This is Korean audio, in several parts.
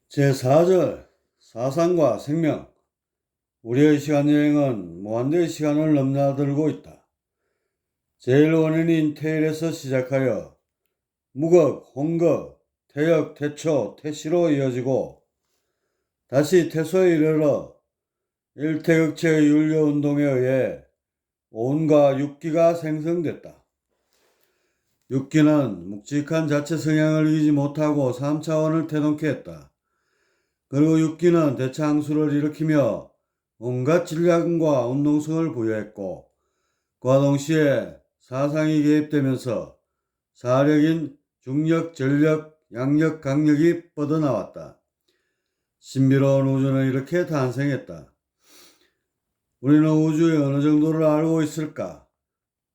제4절 사상과 생명. 우리의 시간여행은 무한대의 시간을 넘나들고 있다. 제일 원인인 태일에서 시작하여 무극, 홍극, 태역, 태초, 태시로 이어지고 다시 태소에 이르러 일태극체의 윤려운동에 의해 온과 육기가 생성됐다. 육기는 묵직한 자체 성향을 이기지 못하고 3차원을 태동케 했다. 그리고 육기는 대차항수를 일으키며 온갖 질량과 운동성을 부여했고 그와 동시에 사상이 개입되면서 사력인 중력, 전력, 양력, 강력이 뻗어나왔다. 신비로운 우주는 이렇게 탄생했다. 우리는 우주의 어느 정도를 알고 있을까?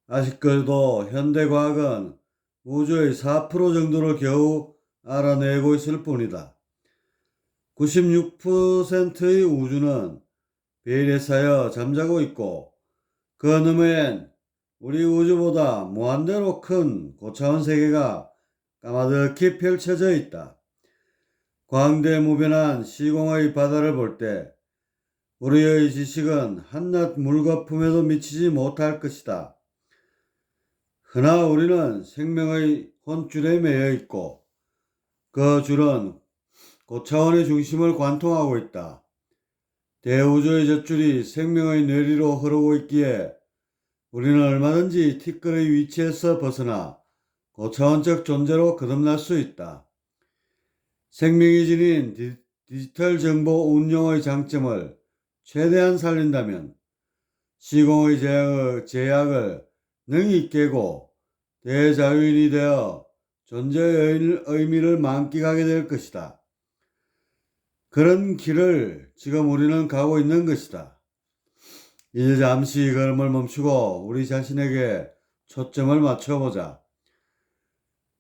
아쉽게도 현대과학은 우주의 4% 정도를 겨우 알아내고 있을 뿐이다. 96%의 우주는 베일에 쌓여 잠자고 있고 그 너머엔 우리 우주보다 무한대로 큰 고차원 세계가 까마득히 펼쳐져 있다. 광대무변한 시공의 바다를 볼 때 우리의 지식은 한낱 물거품에도 미치지 못할 것이다. 그러나 우리는 생명의 혼줄에 매여 있고 그 줄은 고차원의 중심을 관통하고 있다. 대우주의 젖줄이 생명의 뇌리로 흐르고 있기에 우리는 얼마든지 티끌의 위치에서 벗어나 고차원적 존재로 거듭날 수 있다. 생명이 지닌 디지털 정보 운용의 장점을 최대한 살린다면 시공의 제약을 능히 깨고 대자유인이 되어 존재의 의미를 만끽하게 될 것이다. 그런 길을 지금 우리는 가고 있는 것이다. 이제 잠시 걸음을 멈추고 우리 자신에게 초점을 맞춰보자.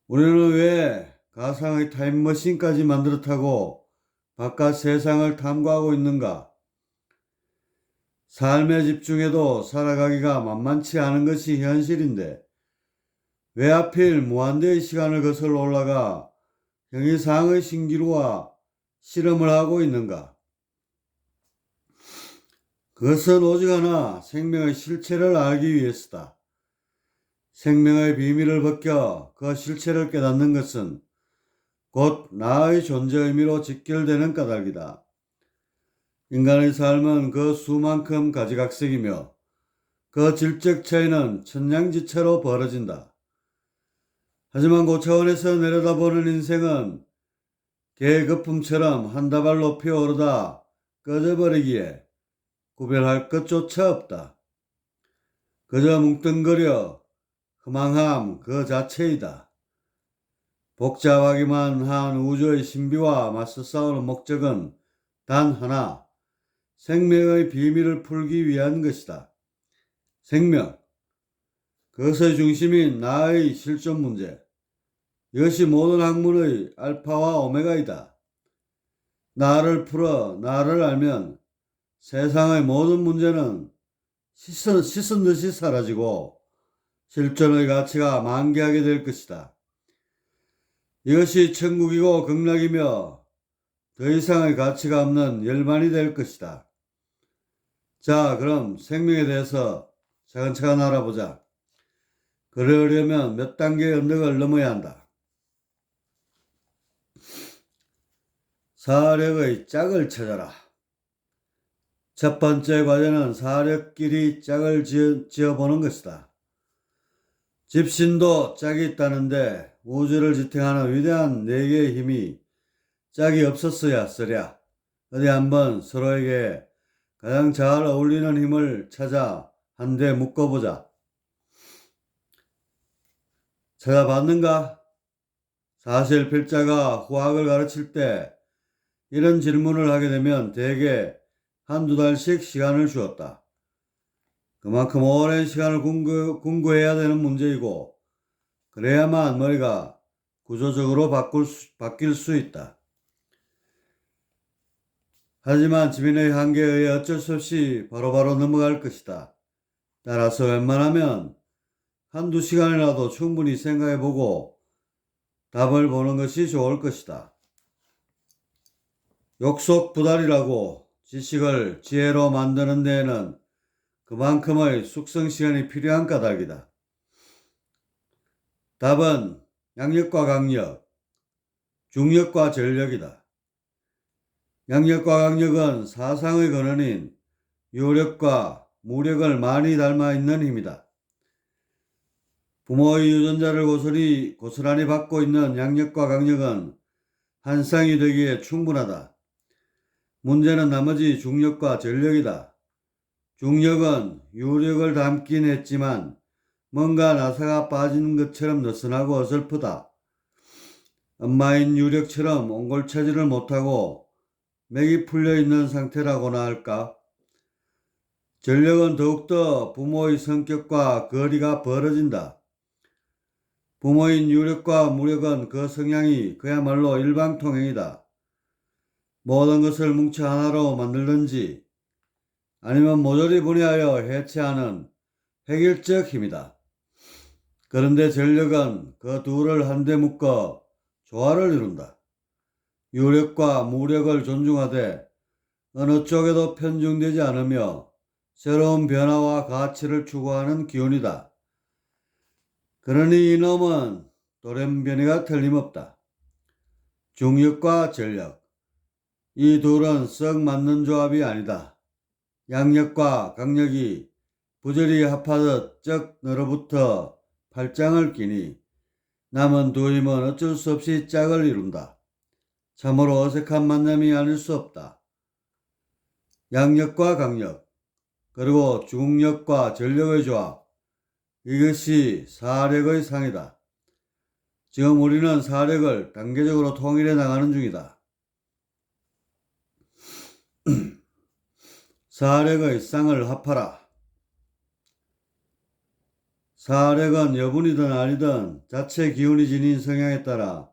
우리는 왜 가상의 타임머신까지 만들어 타고 바깥 세상을 탐구하고 있는가? 삶에 집중해도 살아가기가 만만치 않은 것이 현실인데 왜 하필 무한대의 시간을 거슬러 올라가 형이상의 신기루와 실험을 하고 있는가? 그것은 오직 하나 생명의 실체를 알기 위해서다. 생명의 비밀을 벗겨 그 실체를 깨닫는 것은 곧 나의 존재 의미로 직결되는 까닭이다. 인간의 삶은 그 수만큼 가지각색이며 그 질적 차이는 천냥지차로 벌어진다. 하지만 고차원에서 내려다보는 인생은 개거품처럼 한 다발로 피어오르다 꺼져버리기에 구별할 것조차 없다. 그저 뭉뚱거려 허망함 그 자체이다. 복잡하기만 한 우주의 신비와 맞서 싸우는 목적은 단 하나, 생명의 비밀을 풀기 위한 것이다. 생명, 그것의 중심인 나의 실존 문제. 이것이 모든 학문의 알파와 오메가이다. 나를 풀어 나를 알면 세상의 모든 문제는 씻은 듯이 사라지고 실존의 가치가 만개하게 될 것이다. 이것이 천국이고 극락이며 더 이상의 가치가 없는 열반이 될 것이다. 자, 그럼 생명에 대해서 차근차근 알아보자. 그러려면 몇 단계의 언덕을 넘어야 한다. 사력의 짝을 찾아라. 첫 번째 과제는 사력끼리 짝을 지어보는 것이다. 집신도 짝이 있다는데 우주를 지탱하는 위대한 네 개의 힘이 짝이 없었어야 쓰랴. 어디 한번 서로에게 가장 잘 어울리는 힘을 찾아 한데 묶어보자. 찾아봤는가? 사실 필자가 후학을 가르칠 때 이런 질문을 하게 되면 대개 한두 달씩 시간을 주었다. 그만큼 오랜 시간을 공부해야 되는 문제이고 그래야만 머리가 구조적으로 바뀔 수 있다. 하지만 지민의 한계에 의해 어쩔 수 없이 바로바로 넘어갈 것이다. 따라서 웬만하면 한두 시간이라도 충분히 생각해보고 답을 보는 것이 좋을 것이다. 욕속부달이라고 지식을 지혜로 만드는 데에는 그만큼의 숙성시간이 필요한 까닭이다. 답은 양력과 강력, 중력과 전력이다. 양력과 강력은 사상의 근원인 요력과 무력을 많이 닮아 있는 힘이다. 부모의 유전자를 고스란히 받고 있는 양력과 강력은 한 쌍이 되기에 충분하다. 문제는 나머지 중력과 전력이다. 중력은 유력을 담긴 했지만 뭔가 나사가 빠진 것처럼 느슨하고 어설프다. 엄마인 유력처럼 옹골차지를 못하고 맥이 풀려있는 상태라고나 할까? 전력은 더욱더 부모의 성격과 거리가 벌어진다. 부모인 유력과 무력은 그 성향이 그야말로 일방통행이다. 모든 것을 뭉쳐 하나로 만들든지 아니면 모조리 분해하여 해체하는 획일적 힘이다. 그런데 전력은 그 둘을 한데 묶어 조화를 이룬다. 유력과 무력을 존중하되 어느 쪽에도 편중되지 않으며 새로운 변화와 가치를 추구하는 기운이다. 그러니 이놈은 돌연변이가 틀림없다. 중력과 전력, 이 둘은 썩 맞는 조합이 아니다. 양력과 강력이 부절히 합하듯 쩍 늘어붙어 팔짱을 끼니 남은 두 힘은 어쩔 수 없이 짝을 이룬다. 참으로 어색한 만남이 아닐 수 없다. 양력과 강력, 그리고 중력과 전력의 조합, 이것이 사력의 상이다. 지금 우리는 사력을 단계적으로 통일해 나가는 중이다. 사력의 쌍을 합하라. 사력은 여분이든 아니든 자체 기운이 지닌 성향에 따라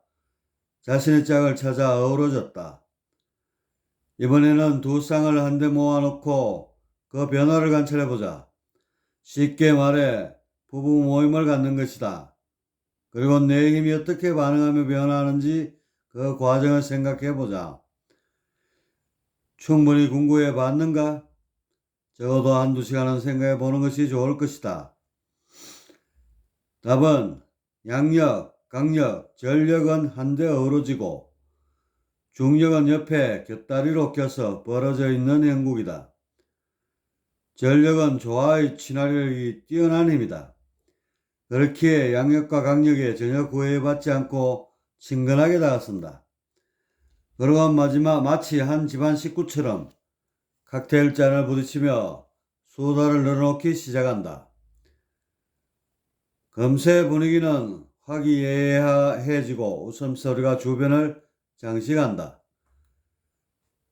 자신의 짝을 찾아 어우러졌다. 이번에는 두 쌍을 한데 모아놓고 그 변화를 관찰해보자. 쉽게 말해 부부 모임을 갖는 것이다. 그리고 내 힘이 어떻게 반응하며 변화하는지 그 과정을 생각해보자. 충분히 궁금해 봤는가? 적어도 한두 시간은 생각해보는 것이 좋을 것이다. 답은 양력, 강력, 전력은 한데 어우러지고 중력은 옆에 곁다리로 껴서 벌어져 있는 형국이다. 전력은 조화의 친화력이 뛰어난 힘이다. 그렇기에 양력과 강력에 전혀 구애받지 않고 친근하게 다가선다. 그러고 마치 한 집안 식구처럼 칵테일 잔을 부딪히며 수다를 늘어놓기 시작한다. 금세 분위기는 화기애애해지고 웃음소리가 주변을 장식한다.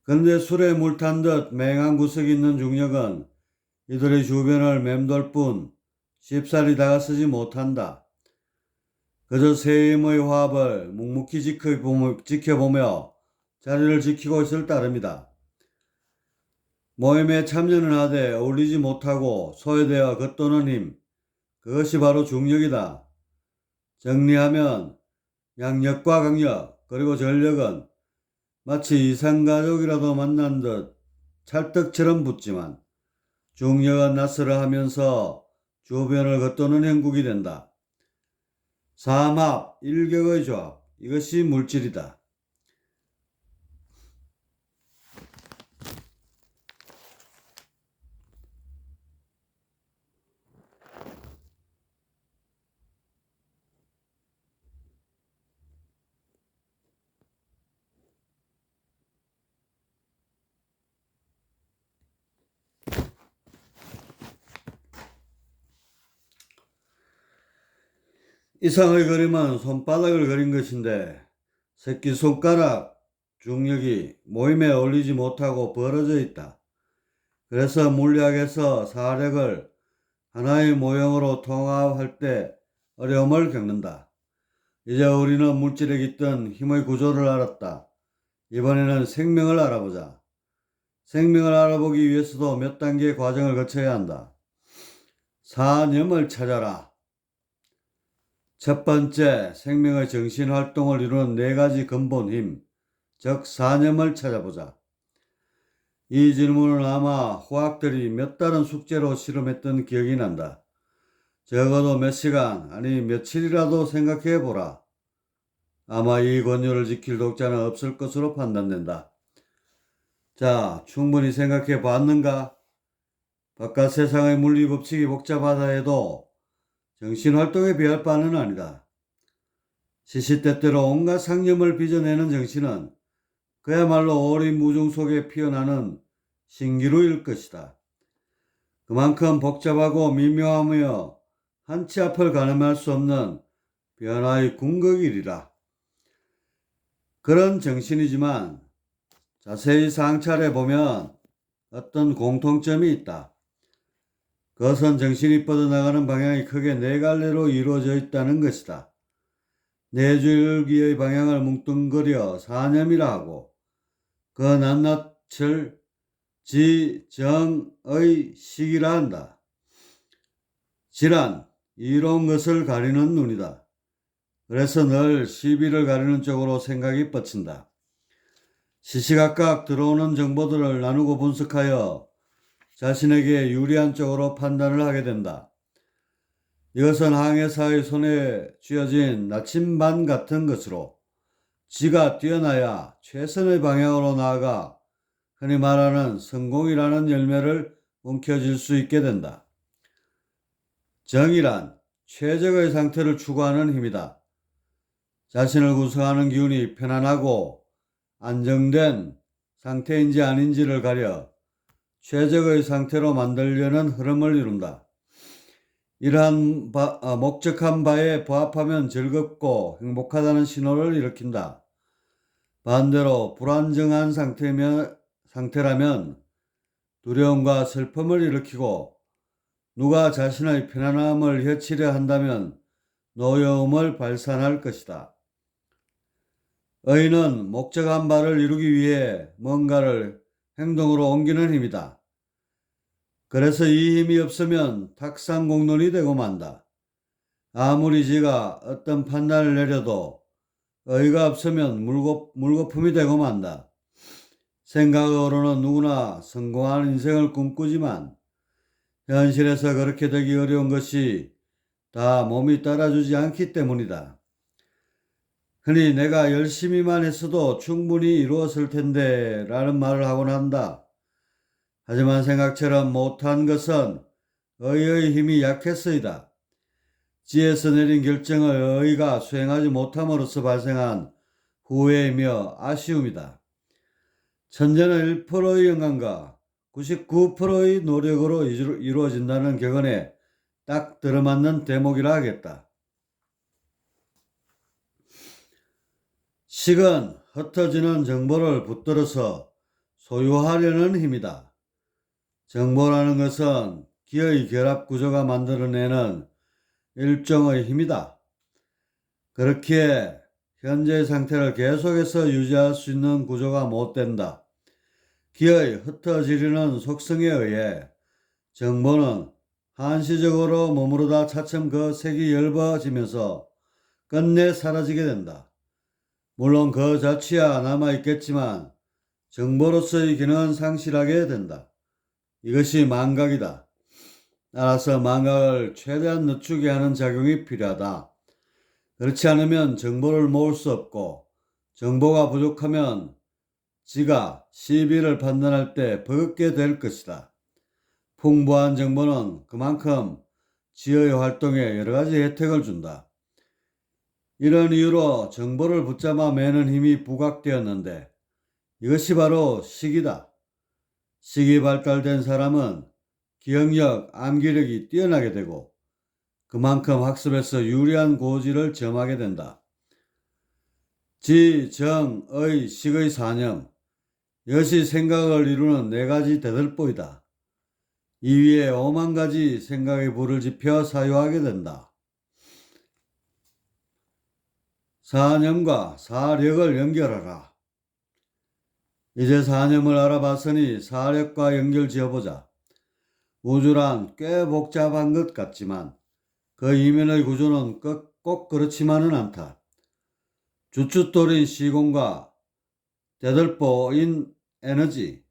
그런데 술에 물 탄 듯 맹한 구석이 있는 중력은 이들의 주변을 맴돌 뿐 쉽사리 다가서지 못한다. 그저 세 힘의 화합을 묵묵히 지켜보며 자리를 지키고 있을 따름이다. 모임에 참여는 하되 어울리지 못하고 소외되어 겉도는 힘, 그것이 바로 중력이다. 정리하면 양력과 강력 그리고 전력은 마치 이산가족이라도 만난 듯 찰떡처럼 붙지만 중력은 낯설어 하면서 주변을 겉도는 형국이 된다. 삼합, 일격의 조합, 이것이 물질이다. 이상의 그림은 손바닥을 그린 것인데 새끼손가락 중력이 모임에 어울리지 못하고 벌어져 있다. 그래서 물리학에서 사력을 하나의 모형으로 통합할 때 어려움을 겪는다. 이제 우리는 물질에 깃든 힘의 구조를 알았다. 이번에는 생명을 알아보자. 생명을 알아보기 위해서도 몇 단계의 과정을 거쳐야 한다. 사념을 찾아라. 첫 번째, 생명의 정신활동을 이루는 네 가지 근본 힘, 즉 사념을 찾아보자. 이 질문은 아마 후학들이 몇 달은 숙제로 실험했던 기억이 난다. 적어도 몇 시간, 아니 며칠이라도 생각해 보라. 아마 이 권유를 지킬 독자는 없을 것으로 판단된다. 자, 충분히 생각해 봤는가? 바깥 세상의 물리 법칙이 복잡하다 해도 정신활동에 비할 바는 아니다. 시시때때로 온갖 상념을 빚어내는 정신은 그야말로 오리무중 속에 피어나는 신기루일 것이다. 그만큼 복잡하고 미묘하며 한치 앞을 가늠할 수 없는 변화의 궁극이리라. 그런 정신이지만 자세히 상찰해 보면 어떤 공통점이 있다. 그것은 정신이 뻗어나가는 방향이 크게 네 갈래로 이루어져 있다는 것이다. 네 줄기의 방향을 뭉뚱그려 사념이라 하고 그 낱낱을 지정의 식이라 한다. 질환, 이로운 것을 가리는 눈이다. 그래서 늘 시비를 가리는 쪽으로 생각이 뻗친다. 시시각각 들어오는 정보들을 나누고 분석하여 자신에게 유리한 쪽으로 판단을 하게 된다. 이것은 항해사의 손에 쥐어진 나침반 같은 것으로 지가 뛰어나야 최선의 방향으로 나아가 흔히 말하는 성공이라는 열매를 움켜쥘 수 있게 된다. 정이란 최적의 상태를 추구하는 힘이다. 자신을 구성하는 기운이 편안하고 안정된 상태인지 아닌지를 가려 최적의 상태로 만들려는 흐름을 이룬다. 이러한 목적한 바에 부합하면 즐겁고 행복하다는 신호를 일으킨다. 반대로 불안정한 상태라면 두려움과 슬픔을 일으키고 누가 자신의 편안함을 해치려 한다면 노여움을 발산할 것이다. 의는 목적한 바를 이루기 위해 뭔가를 행동으로 옮기는 힘이다. 그래서 이 힘이 없으면 탁상공론이 되고 만다. 아무리 지가 어떤 판단을 내려도 의가 없으면 물거품이 되고 만다. 생각으로는 누구나 성공한 인생을 꿈꾸지만 현실에서 그렇게 되기 어려운 것이 다 몸이 따라주지 않기 때문이다. 흔히 내가 열심히만 했어도 충분히 이루었을 텐데 라는 말을 하곤 한다. 하지만 생각처럼 못한 것은 의의 힘이 약해서이다. 지에서 내린 결정을 의가 수행하지 못함으로써 발생한 후회이며 아쉬움이다. 천재는 1%의 영감과 99%의 노력으로 이루어진다는 격언에 딱 들어맞는 대목이라 하겠다. 식은 흩어지는 정보를 붙들어서 소유하려는 힘이다. 정보라는 것은 기의 결합 구조가 만들어내는 일종의 힘이다. 그렇기에 현재의 상태를 계속해서 유지할 수 있는 구조가 못 된다. 기의 흩어지려는 속성에 의해 정보는 한시적으로 머무르다 차츰 그 색이 엷어지면서 끝내 사라지게 된다. 물론 그 자취야 남아있겠지만 정보로서의 기능은 상실하게 된다. 이것이 망각이다. 따라서 망각을 최대한 늦추게 하는 작용이 필요하다. 그렇지 않으면 정보를 모을 수 없고 정보가 부족하면 지가 시비를 판단할 때 버겁게 될 것이다. 풍부한 정보는 그만큼 지의 활동에 여러 가지 혜택을 준다. 이런 이유로 정보를 붙잡아 매는 힘이 부각되었는데 이것이 바로 식이다. 식이 발달된 사람은 기억력, 암기력이 뛰어나게 되고 그만큼 학습에서 유리한 고지를 점하게 된다. 지, 정, 의, 식의 사념, 이것이 생각을 이루는 네 가지 대들보이다. 이 위에 5만 가지 생각의 불을 지펴 사유하게 된다. 사념과 사력을 연결하라. 이제 사념을 알아봤으니 사력과 연결 지어보자. 우주란 꽤 복잡한 것 같지만 그 이면의 구조는 꼭 그렇지만은 않다. 주춧돌인 시공과 대들보인 에너지,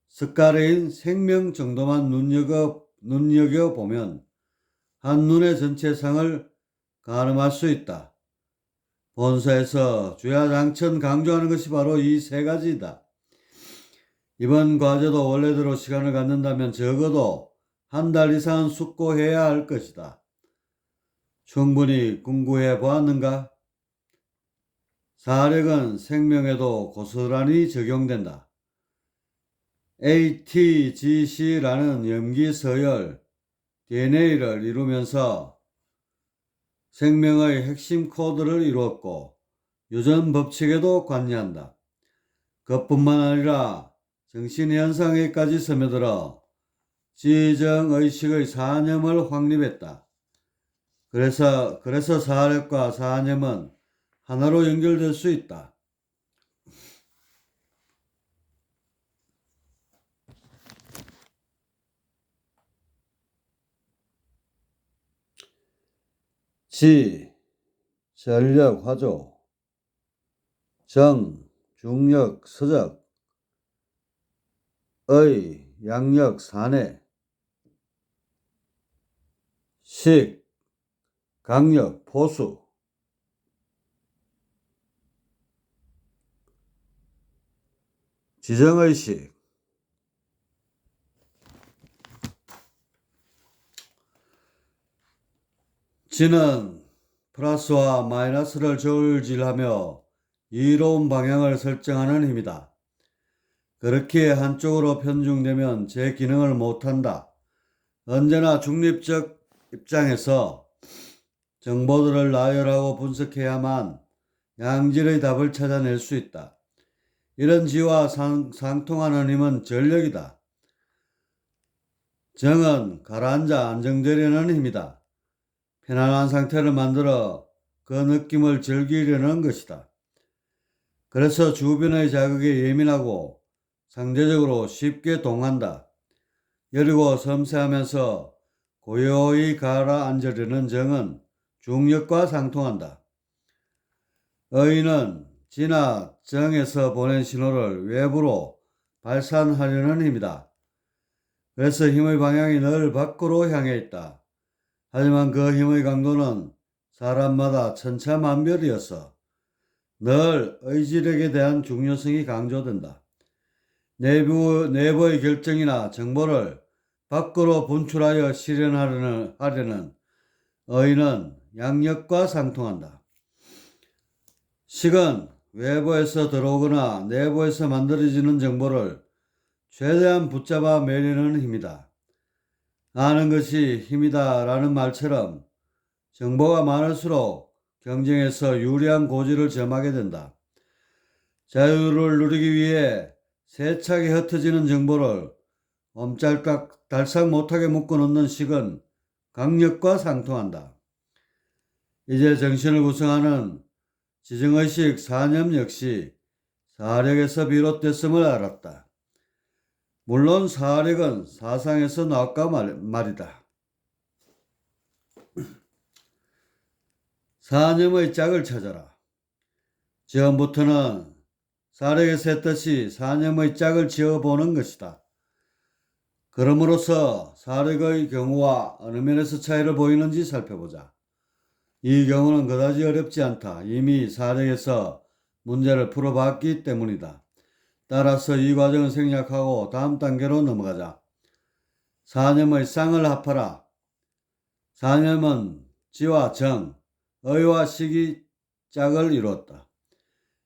스카레인 생명 정도만 눈여겨보면 한눈에 전체상을 가늠할 수 있다. 본서에서 주야장천 강조하는 것이 바로 이 세 가지이다. 이번 과제도 원래대로 시간을 갖는다면 적어도 한 달 이상은 숙고해야 할 것이다. 충분히 공부해 보았는가? 사력은 생명에도 고스란히 적용된다. ATGC라는 염기서열 DNA를 이루면서 생명의 핵심 코드를 이루었고 유전 법칙에도 관여한다. 그뿐만 아니라 정신현상에까지 스며들어 지정의식의 사념을 확립했다. 그래서 사력과 사념은 하나로 연결될 수 있다. 지, 전력, 화조, 정, 중력, 서적, 의, 양력, 산해, 식, 강력, 포수, 지정의식. 지는 플러스와 마이너스를 저울질하며 이로운 방향을 설정하는 힘이다. 그렇게 한쪽으로 편중되면 제 기능을 못한다. 언제나 중립적 입장에서 정보들을 나열하고 분석해야만 양질의 답을 찾아낼 수 있다. 이런 지와 상통하는 힘은 전력이다. 정은 가라앉아 안정되려는 힘이다. 편안한 상태를 만들어 그 느낌을 즐기려는 것이다. 그래서 주변의 자극에 예민하고 상대적으로 쉽게 동한다. 여리고 섬세하면서 고요히 가라앉으려는 정은 중력과 상통한다. 의는 지나 정에서 보낸 신호를 외부로 발산하려는 힘이다. 그래서 힘의 방향이 늘 밖으로 향해 있다. 하지만 그 힘의 강도는 사람마다 천차만별이어서 늘 의지력에 대한 중요성이 강조된다. 내부의 결정이나 정보를 밖으로 분출하여 실현하려는 의는 양력과 상통한다. 식은 외부에서 들어오거나 내부에서 만들어지는 정보를 최대한 붙잡아 매려는 힘이다. 아는 것이 힘이다 라는 말처럼 정보가 많을수록 경쟁에서 유리한 고지를 점하게 된다. 자유를 누리기 위해 세차게 흩어지는 정보를 옴짝달싹 못하게 묶어놓는 식은 강력과 상통한다. 이제 정신을 구성하는 지정의식 사념 역시 사력에서 비롯됐음을 알았다. 물론 사력은 사상에서 나왔까 말이다. 사념의 짝을 찾아라. 지금부터는 사력에서 했듯이 사념의 짝을 지어보는 것이다. 그럼으로써 사력의 경우와 어느 면에서 차이를 보이는지 살펴보자. 이 경우는 그다지 어렵지 않다. 이미 사력에서 문제를 풀어봤기 때문이다. 따라서 이 과정을 생략하고 다음 단계로 넘어가자. 사념의 쌍을 합하라. 사념은 지와 정, 의와 식이 짝을 이루었다.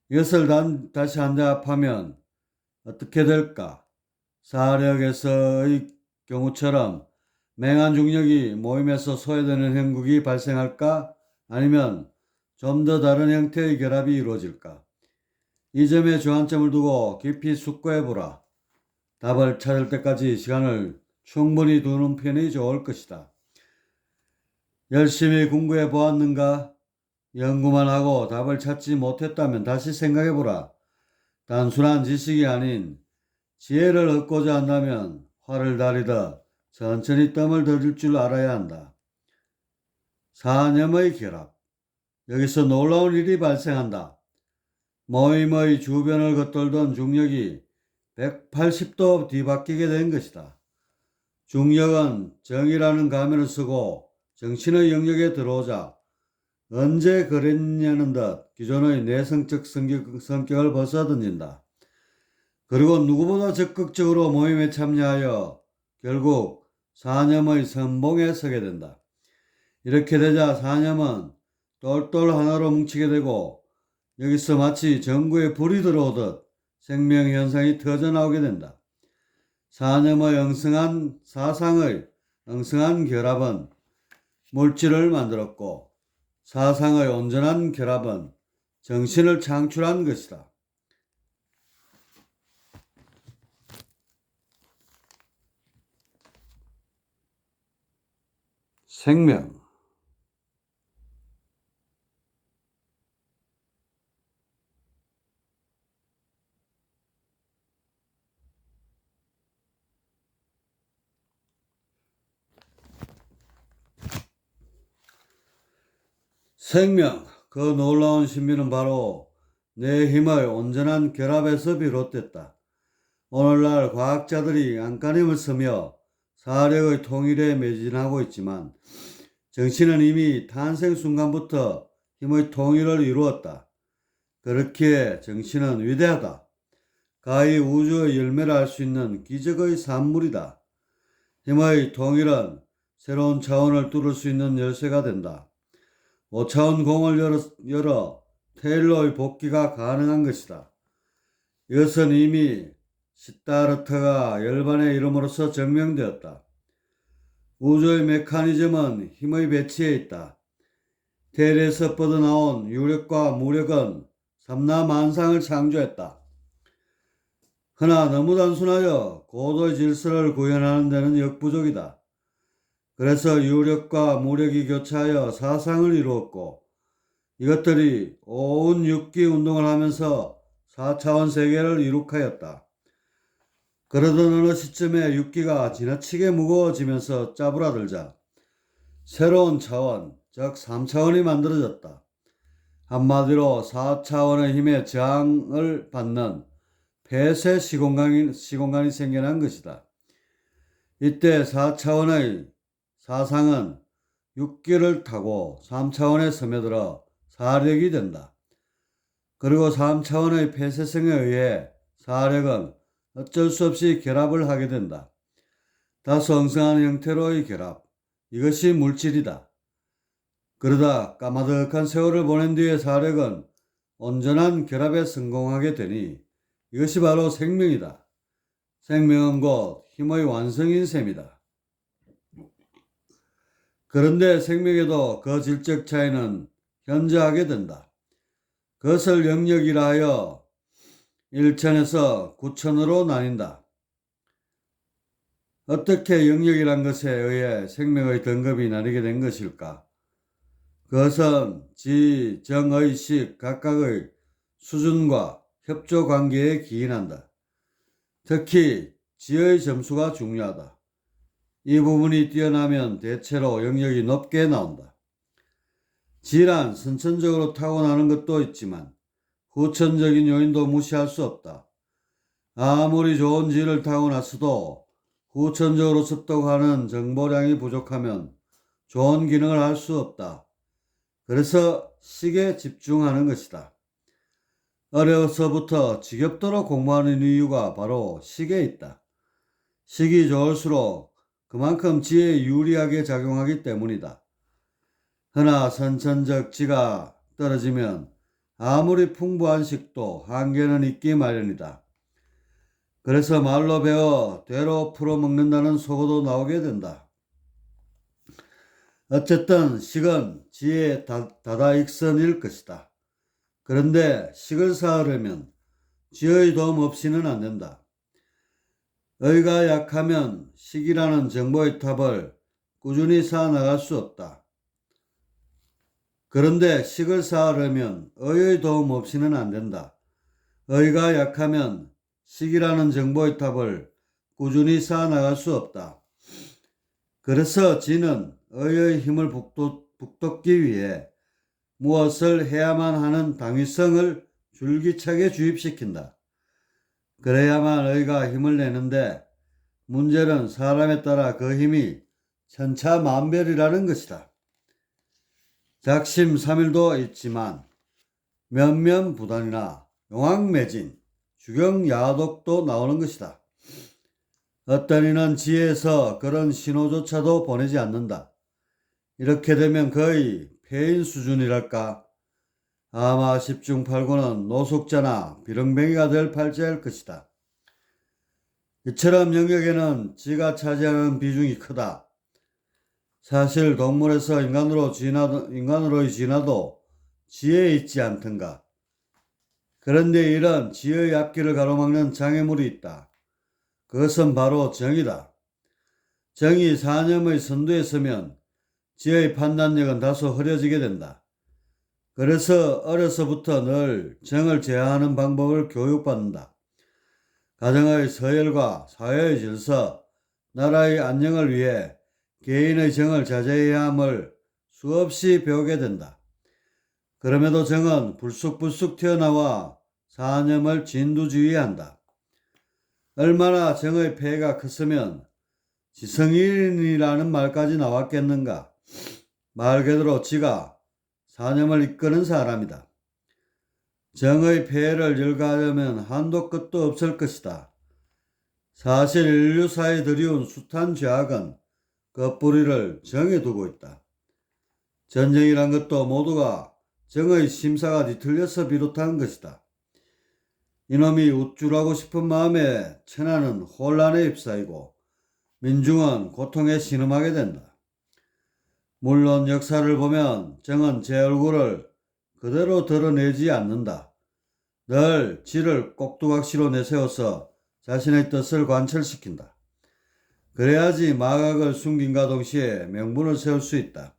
이것을 다시 한데 합하면 어떻게 될까? 사력에서의 경우처럼 맹한 중력이 모임에서 소외되는 형국이 발생할까? 아니면 좀 더 다른 형태의 결합이 이루어질까? 이 점에 주안점을 두고 깊이 숙고해보라. 답을 찾을 때까지 시간을 충분히 두는 편이 좋을 것이다. 열심히 공부해 보았는가? 연구만 하고 답을 찾지 못했다면 다시 생각해보라. 단순한 지식이 아닌 지혜를 얻고자 한다면 활을 다리듯 천천히 뜸을 들일 줄 알아야 한다. 사념의 결합. 여기서 놀라운 일이 발생한다. 모임의 주변을 겉돌던 중력이 180도 뒤바뀌게 된 것이다. 중력은 정이라는 가면을 쓰고 정신의 영역에 들어오자 언제 그랬냐는 듯 기존의 내성적 성격을 벗어던진다. 그리고 누구보다 적극적으로 모임에 참여하여 결국 사념의 선봉에 서게 된다. 이렇게 되자 사념은 똘똘 하나로 뭉치게 되고 여기서 마치 전구에 불이 들어오듯 생명현상이 터져나오게 된다. 사념의 엉성한 사상의 엉성한 결합은 물질을 만들었고 사상의 온전한 결합은 정신을 창출한 것이다. 생명. 생명, 그 놀라운 신비는 바로 내 힘의 온전한 결합에서 비롯됐다. 오늘날 과학자들이 안간힘을 쓰며 사력의 통일에 매진하고 있지만 정신은 이미 탄생 순간부터 힘의 통일을 이루었다. 그렇기에 정신은 위대하다. 가히 우주의 열매를 알 수 있는 기적의 산물이다. 힘의 통일은 새로운 차원을 뚫을 수 있는 열쇠가 된다. 5차원 공을 열어 테일러의 복귀가 가능한 것이다. 이것은 이미 시타르타가 열반의 이름으로서 증명되었다. 우주의 메커니즘은 힘의 배치에 있다. 테일에서 뻗어나온 유력과 무력은 삼라만상을 창조했다. 그러나 너무 단순하여 고도의 질서를 구현하는 데는 역부족이다. 그래서 유력과 무력이 교차하여 사상을 이루었고 이것들이 온 육기 운동을 하면서 4차원 세계를 이룩하였다. 그러던 어느 시점에 육기가 지나치게 무거워지면서 짜부라들자 새로운 차원, 즉 3차원이 만들어졌다. 한마디로 4차원의 힘에 저항을 받는 폐쇄 시공간이 생겨난 것이다. 이때 4차원의 사상은 6기를 타고 3차원에 스며들어 사력이 된다. 그리고 3차원의 폐쇄성에 의해 사력은 어쩔 수 없이 결합을 하게 된다. 다소 엉성한 형태로의 결합, 이것이 물질이다. 그러다 까마득한 세월을 보낸 뒤에 사력은 온전한 결합에 성공하게 되니 이것이 바로 생명이다. 생명은 곧 힘의 완성인 셈이다. 그런데 생명에도 그 질적 차이는 현저하게 된다. 그것을 영역이라 하여 1천에서 9천으로 나뉜다. 어떻게 영역이란 것에 의해 생명의 등급이 나뉘게 된 것일까? 그것은 지, 정, 의, 식 각각의 수준과 협조 관계에 기인한다. 특히 지의 점수가 중요하다. 이 부분이 뛰어나면 대체로 영역이 높게 나온다. 지란 선천적으로 타고나는 것도 있지만 후천적인 요인도 무시할 수 없다. 아무리 좋은 지를 타고났어도 후천적으로 습득하는 정보량이 부족하면 좋은 기능을 할 수 없다. 그래서 식에 집중하는 것이다. 어려서부터 지겹도록 공부하는 이유가 바로 식에 있다. 식이 좋을수록 그만큼 지에 유리하게 작용하기 때문이다. 허나 선천적 지가 떨어지면 아무리 풍부한 식도 한계는 있기 마련이다. 그래서 말로 배워 되로 풀어먹는다는 속어도 나오게 된다. 어쨌든 식은 지의 다다익선일 것이다. 그런데 식을 쌓으려면 지의 도움 없이는 안 된다. 의가 약하면 식이라는 정보의 탑을 꾸준히 쌓아나갈 수 없다. 그런데 식을 쌓으려면 의의 도움 없이는 안 된다. 의가 약하면 식이라는 정보의 탑을 꾸준히 쌓아나갈 수 없다. 그래서 지는 의의 힘을 북돋기 위해 무엇을 해야만 하는 당위성을 줄기차게 주입시킨다. 그래야만 의가 힘을 내는데 문제는 사람에 따라 그 힘이 천차만별이라는 것이다. 작심삼일도 있지만 면면부단이나 용왕매진, 주경야독도 나오는 것이다. 어떤 이는 지혜에서 그런 신호조차도 보내지 않는다. 이렇게 되면 거의 폐인 수준이랄까. 아마 10중 8구는 노숙자나 비렁뱅이가 될 팔자일 것이다. 이처럼 영역에는 지가 차지하는 비중이 크다. 사실 동물에서 인간으로의 진화도 지혜에 있지 않던가. 그런데 이런 지혜의 앞길을 가로막는 장애물이 있다. 그것은 바로 정이다. 정이 사념의 선두에 서면 지혜의 판단력은 다소 흐려지게 된다. 그래서 어려서부터 늘 정을 제어하는 방법을 교육받는다. 가정의 서열과 사회의 질서, 나라의 안녕을 위해 개인의 정을 자제해야 함을 수없이 배우게 된다. 그럼에도 정은 불쑥불쑥 튀어나와 사념을 진두지휘한다. 얼마나 정의 폐해가 컸으면 지성인이라는 말까지 나왔겠는가. 말 그대로 지가 사념을 이끄는 사람이다. 정의 폐해를 열거하려면 한도 끝도 없을 것이다. 사실 인류사에 들이운 숱한 죄악은 그 뿌리를 정에 두고 있다. 전쟁이란 것도 모두가 정의 심사가 뒤틀려서 비롯한 것이다. 이놈이 우쭐하고 싶은 마음에 천하는 혼란에 휩싸이고 민중은 고통에 신음하게 된다. 물론 역사를 보면 정은 제 얼굴을 그대로 드러내지 않는다. 늘 지를 꼭두각시로 내세워서 자신의 뜻을 관철시킨다. 그래야지 마각을 숨김과 동시에 명분을 세울 수 있다.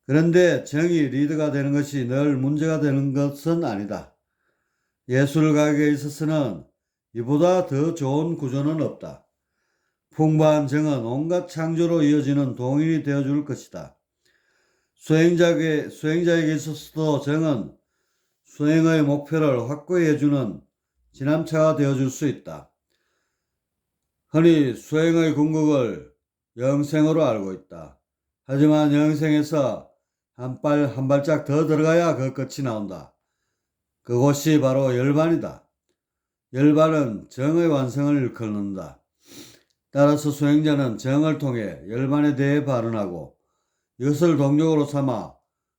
그런데 정이 리더가 되는 것이 늘 문제가 되는 것은 아니다. 예술가에게 있어서는 이보다 더 좋은 구조는 없다. 풍부한 정은 온갖 창조로 이어지는 동인이 되어줄 것이다. 수행자에게 있어서도 정은 수행의 목표를 확고히 해주는 지남차가 되어줄 수 있다. 흔히 수행의 궁극을 영생으로 알고 있다. 하지만 영생에서 한 발짝 더 들어가야 그 끝이 나온다. 그곳이 바로 열반이다. 열반은 정의 완성을 일컫는다. 따라서 수행자는 정을 통해 열반에 대해 발언하고 이것을 동력으로 삼아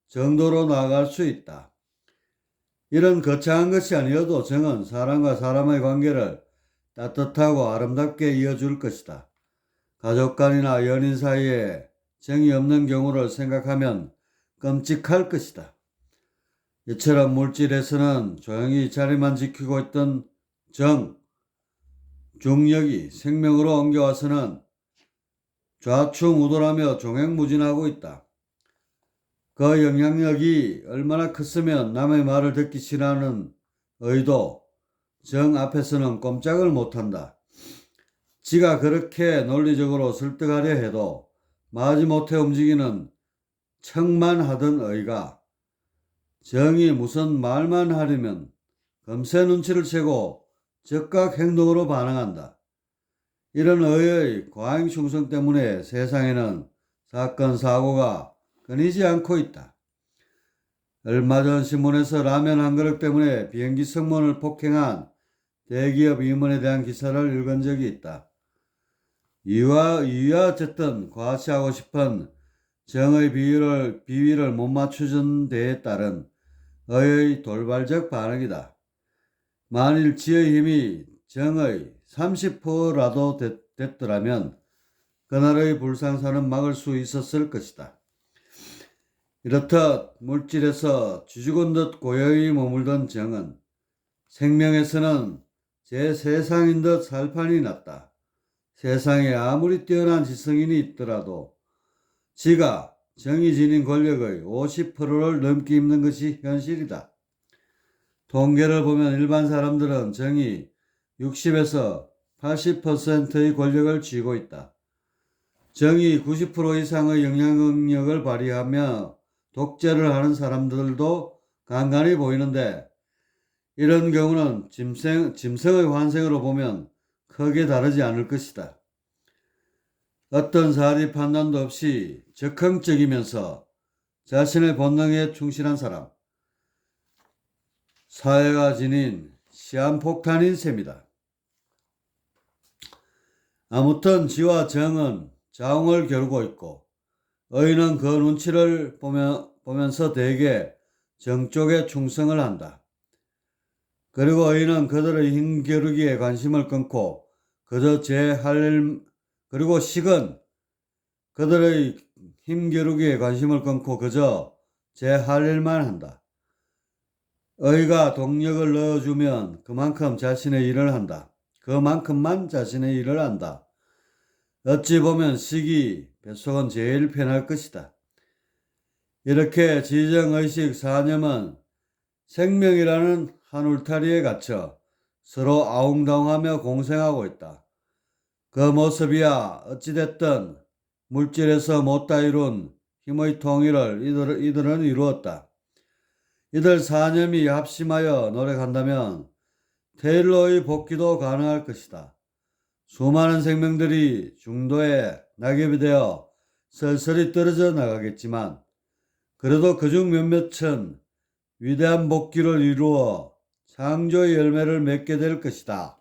정도로 나아갈 수 있다. 이런 거창한 것이 아니어도 정은 사람과 사람의 관계를 따뜻하고 아름답게 이어줄 것이다. 가족 간이나 연인 사이에 정이 없는 경우를 생각하면 끔찍할 것이다. 이처럼 물질에서는 조용히 자리만 지키고 있던 정, 중력이 생명으로 옮겨와서는 좌충우돌하며 종횡무진하고 있다. 그 영향력이 얼마나 컸으면 남의 말을 듣기 싫어하는 의도, 정 앞에서는 꼼짝을 못한다. 지가 그렇게 논리적으로 설득하려 해도 마지못해 움직이는 척만 하던 의가 정이 무슨 말만 하려면 금세 눈치를 채고 즉각 행동으로 반응한다. 이런 의의 과잉 충성 때문에 세상에는 사건 사고가 끊이지 않고 있다. 얼마 전 신문에서 라면 한 그릇 때문에 비행기 승무원을 폭행한 대기업 임원에 대한 기사를 읽은 적이 있다. 이유야 어쨌든 과시하고 싶은 정의 비위를 못 맞추던 데에 따른 의의 돌발적 반응이다. 만일 지의 힘이 정의 30%라도 됐더라면 그날의 불상사는 막을 수 있었을 것이다. 이렇듯 물질에서 쥐죽은 듯 고요히 머물던 정은 생명에서는 제 세상인 듯 살판이 났다. 세상에 아무리 뛰어난 지성인이 있더라도 지가 정이 지닌 권력의 50%를 넘기 힘든 것이 현실이다. 통계를 보면 일반 사람들은 정이 60에서 80%의 권력을 쥐고 있다. 정이 90% 이상의 영향력을 발휘하며 독재를 하는 사람들도 간간히 보이는데 이런 경우는 짐승의 환생으로 보면 크게 다르지 않을 것이다. 어떤 사리 판단도 없이 적극적이면서 자신의 본능에 충실한 사람, 사회가 지닌 시한폭탄인 셈이다. 아무튼 지와 정은 자웅을 겨루고 있고 의인은 그 눈치를 보면서 대개 정 쪽에 충성을 한다. 그리고 의인은 그들의 힘겨루기에 관심을 끊고 그저 그리고 식은 그들의 힘겨루기에 관심을 끊고 그저 제 할 일만 한다. 의가 동력을 넣어주면 그만큼만 자신의 일을 한다. 어찌 보면 식이 뱃속은 제일 편할 것이다. 이렇게 지정의식 사념은 생명이라는 한 울타리에 갇혀 서로 아웅다웅하며 공생하고 있다. 그 모습이야 어찌됐든 물질에서 못다 이룬 힘의 통일을 이들은 이루었다. 이들 사념이 합심하여 노력한다면 테일러의 복귀도 가능할 것이다. 수많은 생명들이 중도에 낙엽이 되어 쓸쓸히 떨어져 나가겠지만 그래도 그중 몇몇은 위대한 복귀를 이루어 창조의 열매를 맺게 될 것이다.